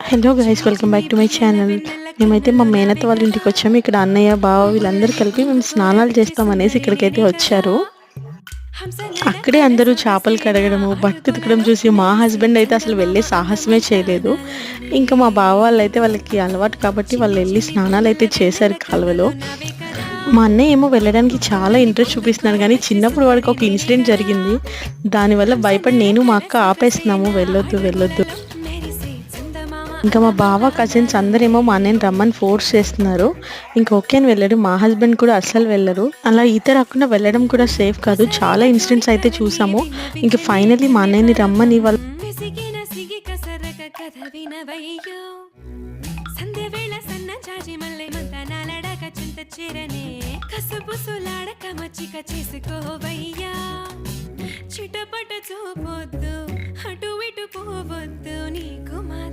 Hello guys, welcome back to my channel. మేమైతే మా మేనత్త వాళ్ళ ఇంటికి వచ్చాము. ఇక్కడ అన్నయ్య బావ వీళ్ళందరూ కలిపి మేము స్నానాలు చేస్తామనేసి ఇక్కడికైతే వచ్చారు. అక్కడే అందరూ చేపలు కడగడము, బట్టలు ఉతకడం చూసి మా హస్బెండ్ అయితే అసలు వెళ్ళే సాహసమే చేయలేదు. ఇంకా మా బావ వాళ్ళు అయితే వాళ్ళకి అలవాటు కాబట్టి వాళ్ళు వెళ్ళి స్నానాలు అయితే చేశారు కాలువలో. మా అన్నయ్య ఏమో వెళ్ళడానికి చాలా ఇంట్రెస్ట్ చూపిస్తున్నాడు, కానీ చిన్నప్పుడు వాడికి ఒక ఇన్సిడెంట్ జరిగింది. దానివల్ల భయపడి నేను మా అక్క ఆపేస్తున్నాము, వెళ్ళొద్దు వెళ్ళొద్దు. ఇంకా మా బావ కజిన్స్ అందరేమో మా అన్నయ్యని రమ్మని ఫోర్స్ చేస్తున్నారు. ఇంకా ఓకే అని వెళ్ళాడు. మా హస్బెండ్ కూడా అస్సలు వెళ్ళరు. అలా ఈత రాకుండా వెళ్ళడం కూడా సేఫ్ కాదు. చాలా ఇన్సిడెంట్స్ అయితే చూసాము. ఇంకా ఫైనల్లీ మా అన్నయ్యని రమ్మని వాళ్ళు చిటపట చూపొద్దు, అటు ఇటు పోవద్దు, నీకు మాత్రం